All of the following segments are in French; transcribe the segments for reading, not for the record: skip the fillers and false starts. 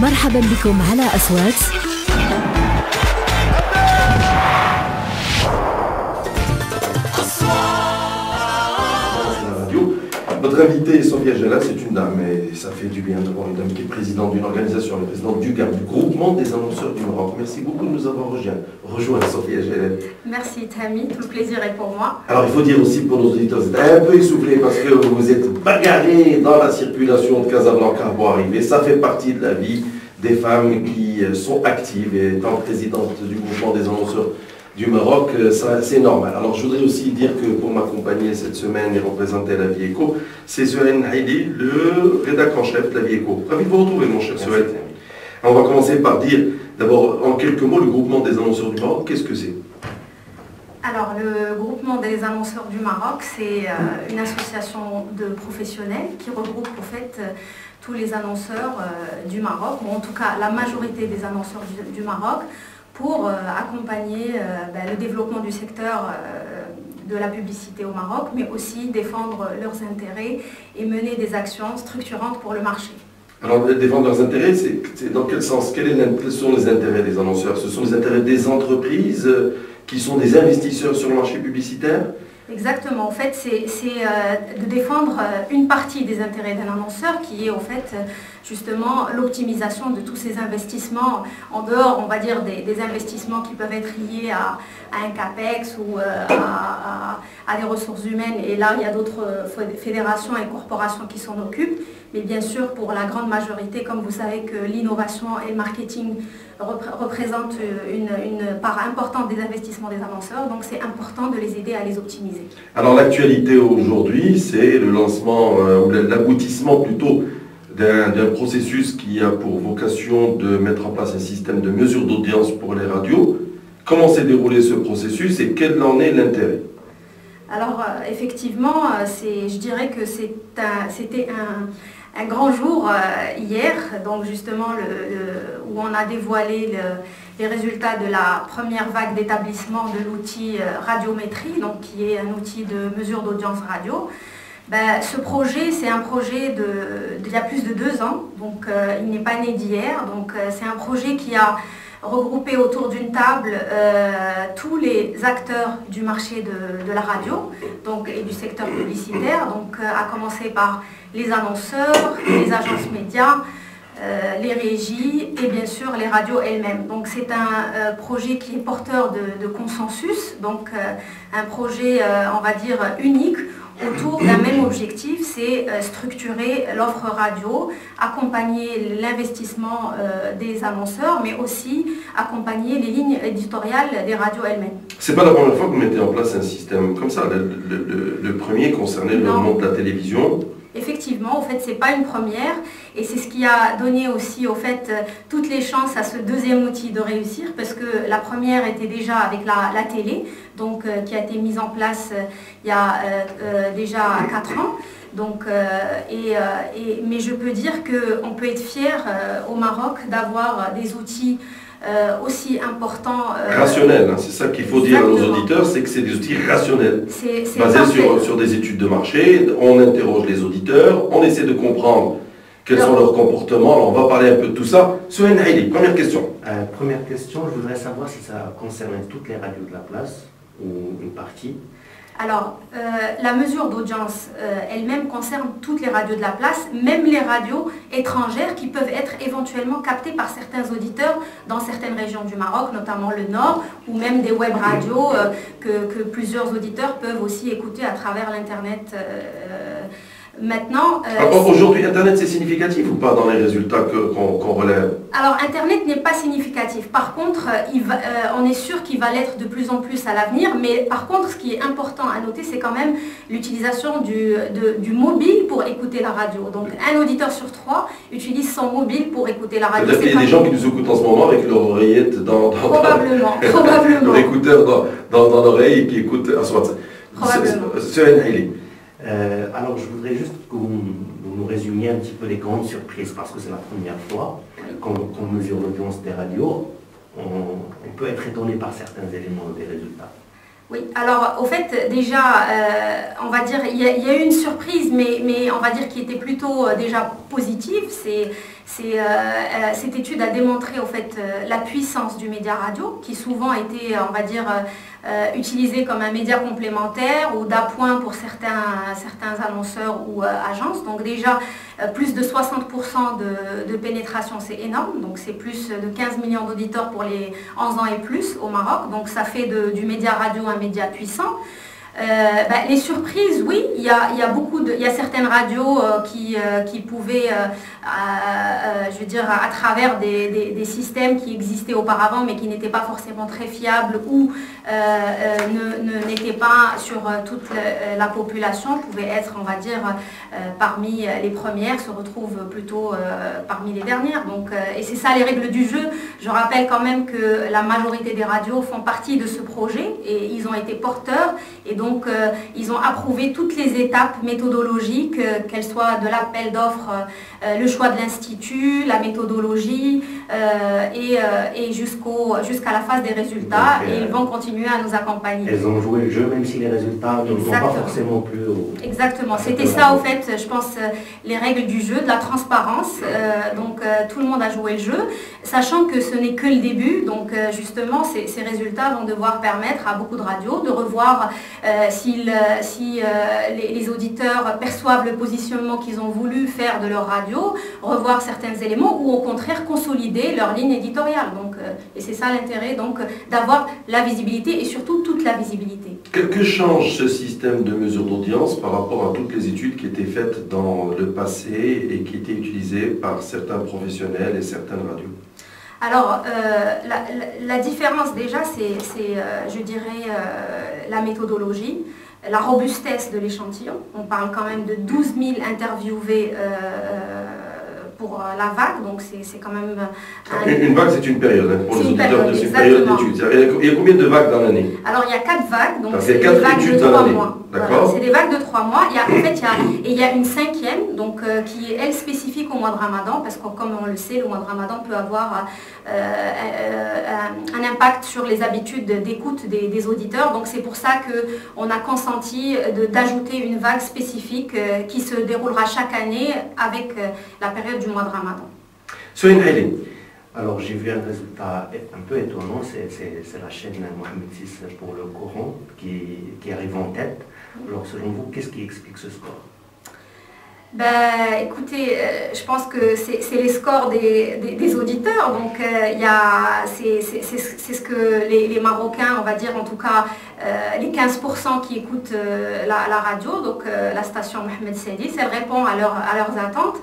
مرحبا بكم على أصوات Notre invitée, Sophia Jalal, c'est une dame, et ça fait du bien d'avoir une dame qui est présidente d'une organisation, la présidente du GAM, du Groupement des annonceurs du Maroc. Merci beaucoup de nous avoir rejoint, Sophia Jalal. Merci Tammy, tout le plaisir est pour moi. Alors il faut dire aussi pour nos auditeurs, vous êtes un peu essoufflés parce que vous êtes bagarrés dans la circulation de Casablanca pour arriver. Ça fait partie de la vie des femmes qui sont actives et étant présidente du Groupement des annonceurs du Maroc, c'est normal. Alors je voudrais aussi dire que pour m'accompagner cette semaine et représenter la Vie Éco, c'est Souhail Haïli, le rédacteur en chef de la Vie Éco. Ravi de vous retrouver mon cher Souhail. On va commencer par dire, d'abord en quelques mots, le Groupement des annonceurs du Maroc, qu'est-ce que c'est? Alors le Groupement des annonceurs du Maroc, c'est une association de professionnels qui regroupe en fait tous les annonceurs du Maroc, ou en tout cas la majorité des annonceurs du Maroc, pour accompagner le développement du secteur de la publicité au Maroc, mais aussi défendre leurs intérêts et mener des actions structurantes pour le marché. Alors, défendre leurs intérêts, c'est dans quel sens? Quels sont les intérêts des annonceurs? Ce sont les intérêts des entreprises qui sont des investisseurs sur le marché publicitaire? Exactement, en fait c'est de défendre une partie des intérêts d'un annonceur qui est en fait justement l'optimisation de tous ces investissements en dehors, on va dire, des investissements qui peuvent être liés à un CAPEX ou à des ressources humaines, et là il y a d'autres fédérations et corporations qui s'en occupent, mais bien sûr pour la grande majorité, comme vous savez que l'innovation et le marketing représentent une part importante des investissements des annonceurs, donc c'est important de les aider à les optimiser. Alors l'actualité aujourd'hui, c'est le lancement, ou l'aboutissement plutôt, d'un processus qui a pour vocation de mettre en place un système de mesure d'audience pour les radios. Comment s'est déroulé ce processus et quel en est l'intérêt? Alors effectivement, je dirais que c'était un grand jour hier, donc justement où on a dévoilé les résultats de la première vague d'établissement de l'outil radiométrie, donc qui est un outil de mesure d'audience radio. Ce projet, c'est un projet d'il y a plus de 2 ans, donc il n'est pas né d'hier, donc c'est un projet qui a regroupé autour d'une table tous les acteurs du marché de la radio et du secteur publicitaire, donc à commencer par les annonceurs, les agences médias, les régies et bien sûr les radios elles-mêmes. Donc c'est un projet qui est porteur de consensus, donc un projet on va dire unique autour d'un même objectif, c'est structurer l'offre radio, accompagner l'investissement des annonceurs, mais aussi accompagner les lignes éditoriales des radios elles-mêmes. C'est pas la première fois que vous mettez en place un système comme ça. Le premier concernait le monde de la télévision. Effectivement, en fait, c'est pas une première, et c'est ce qui a donné aussi, au fait, toutes les chances à ce deuxième outil de réussir, parce que la première était déjà avec la télé, donc qui a été mise en place il y a déjà 4 ans. Donc, mais je peux dire qu'on peut être fier au Maroc d'avoir des outils aussi important. Rationnel, hein, c'est ça qu'il faut dire à nos auditeurs, c'est que c'est des outils rationnels, basés sur des études de marché. On interroge les auditeurs, on essaie de comprendre quels sont leurs comportements. Alors on va parler un peu de tout ça. Souhail Haïli, première question. Première question, je voudrais savoir si ça concernait toutes les radios de la place ou une partie. Alors, la mesure d'audience elle-même concerne toutes les radios de la place, même les radios étrangères qui peuvent être éventuellement captées par certains auditeurs dans certaines régions du Maroc, notamment le Nord, ou même des web radios que plusieurs auditeurs peuvent aussi écouter à travers l'Internet. Maintenant, aujourd'hui, Internet, c'est significatif ou pas dans les résultats qu'on relève? Alors, Internet n'est pas significatif. Par contre, on est sûr qu'il va l'être de plus en plus à l'avenir. Mais par contre, ce qui est important à noter, c'est quand même l'utilisation du mobile pour écouter la radio. Donc, un auditeur sur 3 utilise son mobile pour écouter la radio. Peut-être qu'il y a des gens qui nous écoutent en ce moment avec leur oreillette probablement. leur écouteur dans l'oreille et qui écoutent à soi. Probablement. Alors je voudrais juste que vous nous résumiez un petit peu les grandes surprises, parce que c'est la première fois qu'on mesure l'audience des radios. On peut être étonné par certains éléments des résultats. Oui, alors au fait déjà, on va dire, il y a eu une surprise, mais on va dire qui était plutôt déjà positive. Cette étude a démontré au fait la puissance du média radio, qui souvent était, on va dire, utilisé comme un média complémentaire ou d'appoint pour certains annonceurs ou agences. Donc déjà, plus de 60% de pénétration, c'est énorme. Donc c'est plus de 15 millions d'auditeurs pour les 11 ans et plus au Maroc. Donc ça fait du média radio un média puissant. Les surprises, oui, il y a certaines radios qui pouvaient, je veux dire, à travers des systèmes qui existaient auparavant mais qui n'étaient pas forcément très fiables ou n'étaient pas sur toute la population, pouvaient être, on va dire, parmi les premières, se retrouvent plutôt parmi les dernières. Donc, et c'est ça les règles du jeu. Je rappelle quand même que la majorité des radios font partie de ce projet et ils ont été porteurs et donc ils ont approuvé toutes les étapes méthodologiques, qu'elles soient de l'appel d'offres, le choix de l'institut, la méthodologie et jusqu'à la phase des résultats. Donc, et ils vont continuer à nous accompagner. Elles ont joué le jeu même si les résultats ne vont pas forcément plu. Exactement, c'était ça au fait, je pense, les règles du jeu, de la transparence. Donc tout le monde a joué le jeu, sachant que ce n'est que le début. Donc justement, ces résultats vont devoir permettre à beaucoup de radios de revoir si les auditeurs perçoivent le positionnement qu'ils ont voulu faire de leur radio, revoir certains éléments ou au contraire consolider leur ligne éditoriale. Donc, et c'est ça l'intérêt donc d'avoir la visibilité et surtout toute la visibilité. Que change ce système de mesure d'audience par rapport à toutes les études qui étaient faites dans le passé et qui étaient utilisées par certains professionnels et certaines radios? Alors, la différence déjà, c'est je dirais, la méthodologie, la robustesse de l'échantillon. On parle quand même de 12 000 interviewés pour la vague, donc c'est quand même... Une vague, c'est une période, hein, pour les auditeurs, c'est une période d'études. Il y a combien de vagues dans l'année? Alors, il y a 4 vagues, donc c'est des 4 vagues études de dans 3 l'année. mois. D'accord. C'est des vagues de 3 mois. Il y a une 5e, donc, qui est, elle, spécifique au mois de Ramadan, parce que, comme on le sait, le mois de Ramadan peut avoir un impact sur les habitudes d'écoute des auditeurs. Donc, c'est pour ça qu'on a consenti d'ajouter une vague spécifique qui se déroulera chaque année avec la période du mois de Ramadan. Soyez Haïli. Alors j'ai vu un résultat un peu étonnant, c'est la chaîne Mohamed VI pour le Coran qui arrive en tête. Alors selon vous, qu'est-ce qui explique ce score? Écoutez, je pense que c'est les scores des auditeurs, donc c'est ce que les Marocains, on va dire en tout cas les 15% qui écoutent la radio, donc la station Mohamed VI, elle répond à leurs attentes.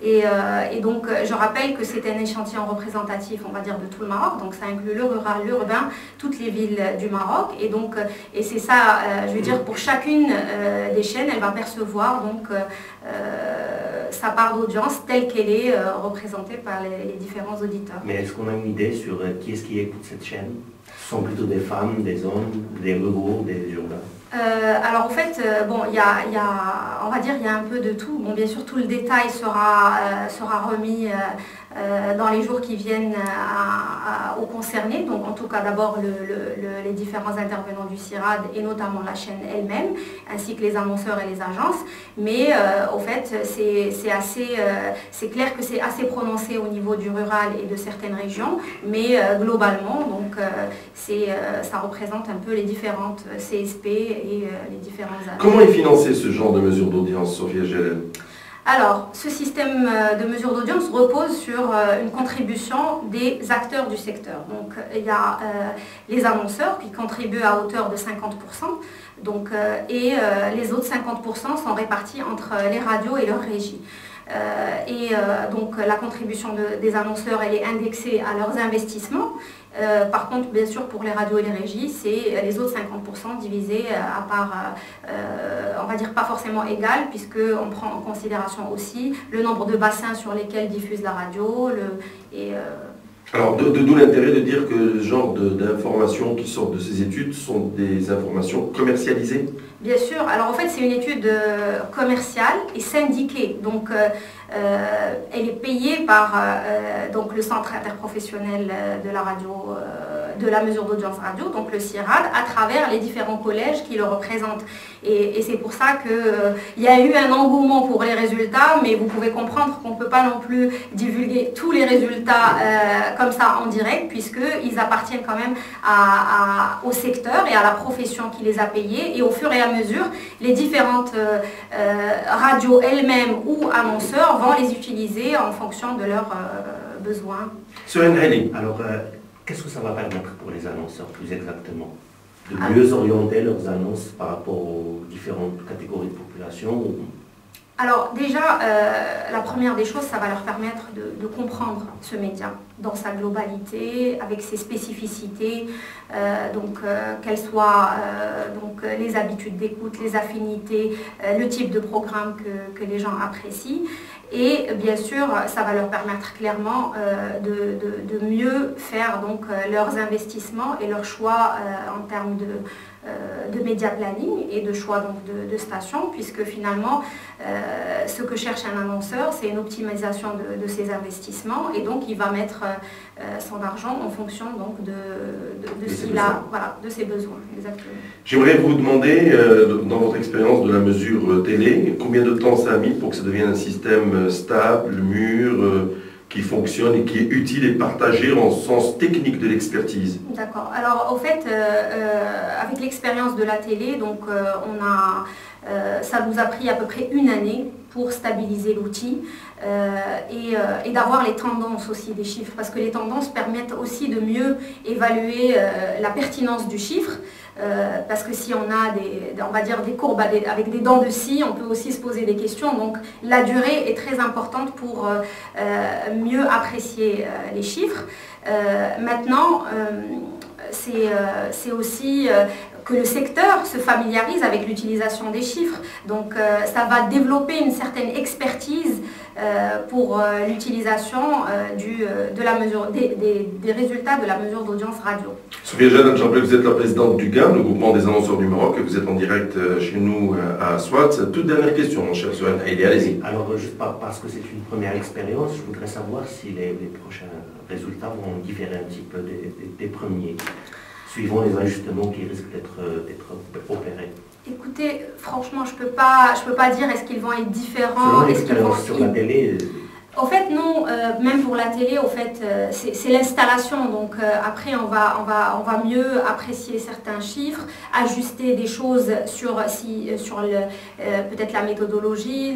Et donc, je rappelle que c'est un échantillon représentatif, on va dire, de tout le Maroc. Donc, ça inclut le rural, l'urbain, toutes les villes du Maroc. Et donc, et c'est ça, je veux dire, pour chacune des chaînes, elle va percevoir donc sa part d'audience telle qu'elle est représentée par les différents auditeurs. Mais est-ce qu'on a une idée sur qui est-ce qui écoute cette chaîne? Ce sont plutôt des femmes, des hommes, des ruraux, des urbains? Alors en fait, on va dire il y a un peu de tout. Bon, bien sûr, tout le détail sera remis dans les jours qui viennent aux concernés. Donc en tout cas d'abord les différents intervenants du CIRAD et notamment la chaîne elle-même, ainsi que les annonceurs et les agences. Mais au fait, c'est clair que c'est assez prononcé au niveau du rural et de certaines régions, mais globalement, donc ça représente un peu les différentes CSP et les différents agences. Comment est financé ce genre de mesure d'audience, Sophia Jalel? Alors, ce système de mesure d'audience repose sur une contribution des acteurs du secteur. Donc, il y a les annonceurs qui contribuent à hauteur de 50%, donc, et les autres 50% sont répartis entre les radios et leurs régies. Donc la contribution des annonceurs, elle est indexée à leurs investissements. Par contre, bien sûr, pour les radios et les régies, c'est les autres 50% divisés à part, on va dire pas forcément égal, puisqu'on prend en considération aussi le nombre de bassins sur lesquels diffuse la radio. Alors, d'où l'intérêt de dire que le genre d'informations qui sortent de ces études sont des informations commercialisées? Bien sûr. Alors, en fait, c'est une étude commerciale et syndiquée. Donc, elle est payée par donc, le Centre interprofessionnel de la radio de la mesure d'audience radio, donc le CIRAD, à travers les différents collèges qui le représentent. Et c'est pour ça qu'il y a eu un engouement pour les résultats, mais vous pouvez comprendre qu'on ne peut pas non plus divulguer tous les résultats comme ça en direct, puisqu'ils appartiennent quand même au secteur et à la profession qui les a payés. Et au fur et à mesure, les différentes radios elles-mêmes ou annonceurs vont les utiliser en fonction de leurs besoins. Alors, qu'est-ce que ça va permettre pour les annonceurs plus exactement? De mieux orienter leurs annonces par rapport aux différentes catégories de population? Alors déjà, la première des choses, ça va leur permettre de comprendre ce média dans sa globalité, avec ses spécificités, quelles soient les habitudes d'écoute, les affinités, le type de programme que les gens apprécient. Et bien sûr, ça va leur permettre clairement de mieux faire leurs investissements et leurs choix en termes de média planning et de choix de stations, puisque finalement, ce que cherche un annonceur, c'est une optimisation de ses investissements, et donc il va mettre son argent en fonction de ce qu'il a, voilà, de ses besoins. Exactement. J'aimerais vous demander, dans votre expérience de la mesure télé, combien de temps ça a mis pour que ça devienne un système stable, mûr, qui fonctionne et qui est utile et partagé en sens technique de l'expertise? D'accord. Alors au fait, avec l'expérience de la télé, ça nous a pris à peu près une année pour stabiliser l'outil et d'avoir les tendances aussi des chiffres, parce que les tendances permettent aussi de mieux évaluer la pertinence du chiffre. Parce que si on a des courbes avec des dents de scie, on peut aussi se poser des questions. Donc la durée est très importante pour mieux apprécier les chiffres. Maintenant, c'est aussi que le secteur se familiarise avec l'utilisation des chiffres. Donc ça va développer une certaine expertise pour l'utilisation de la mesure, des résultats de la mesure d'audience radio. Sophia Jalal, je rappelle que vous êtes la présidente du GAM, le groupement des annonceurs du Maroc, et vous êtes en direct chez nous à Swat. Toute dernière question, mon cher Sohan Haïli, allez-y. Alors, juste parce que c'est une première expérience, je voudrais savoir si les prochains résultats vont différer un petit peu des premiers, suivant les ajustements qui risquent d'être opérés. Écoutez, franchement, je peux pas dire est-ce qu'ils vont être différents. Sur la télé. Au fait, non, même pour la télé, au fait, c'est l'installation. Donc après, on va mieux apprécier certains chiffres, ajuster des choses sur peut-être la méthodologie,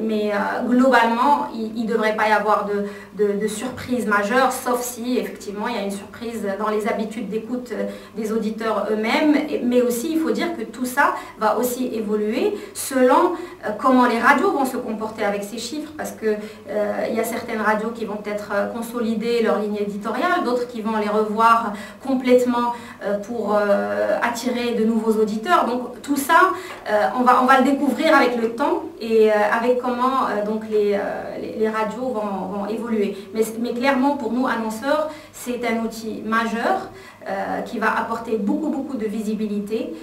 mais globalement, il ne devrait pas y avoir de surprise majeure, sauf si effectivement il y a une surprise dans les habitudes d'écoute des auditeurs eux-mêmes. Mais aussi, il faut dire que tout ça va aussi évoluer selon comment les radios vont se comporter avec ces chiffres, parce que il y a certaines radios qui vont peut-être consolider leur ligne éditoriale, d'autres qui vont les revoir complètement pour attirer de nouveaux auditeurs. Donc tout ça, on va le découvrir avec le temps et avec comment les radios vont évoluer. Mais clairement, pour nous, annonceurs, c'est un outil majeur qui va apporter beaucoup de visibilité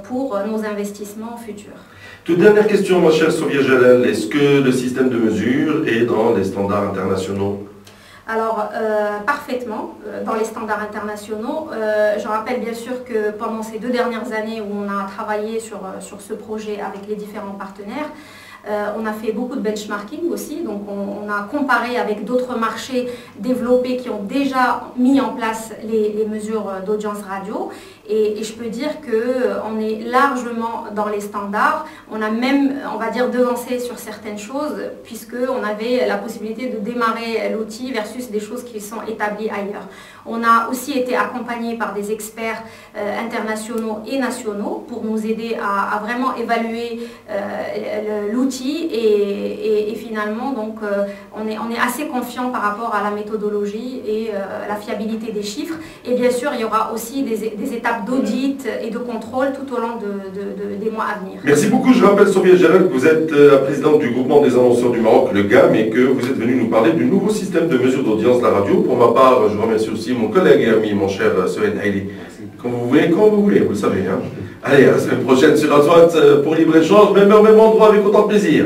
pour nos investissements futurs. Toute dernière question, ma chère Sophia Jalal, est-ce que le système de mesure est dans les standards internationaux? Alors, parfaitement, dans les standards internationaux. Je rappelle bien sûr que pendant ces 2 dernières années où on a travaillé sur ce projet avec les différents partenaires, on a fait beaucoup de benchmarking aussi, donc on a comparé avec d'autres marchés développés qui ont déjà mis en place les mesures d'audience radio. Et je peux dire qu'on est largement dans les standards. On a même, on va dire, devancé sur certaines choses, puisqu'on avait la possibilité de démarrer l'outil versus des choses qui sont établies ailleurs. On a aussi été accompagné par des experts internationaux et nationaux pour nous aider à vraiment évaluer l'outil et finalement, donc, on est assez confiant par rapport à la méthodologie et la fiabilité des chiffres. Et bien sûr, il y aura aussi des étapes d'audit et de contrôle tout au long des mois à venir. Merci beaucoup. Je rappelle, Sophia Jalal, que vous êtes la présidente du groupement des annonceurs du Maroc, le GAM, et que vous êtes venu nous parler du nouveau système de mesure d'audience de la radio. Pour ma part, je remercie aussi mon collègue et ami, mon cher Sohan Haïli. Quand vous voulez, vous le savez. Hein. Allez, à la semaine prochaine sur Aswat pour libre-échange, même heure, même endroit, avec autant de plaisir.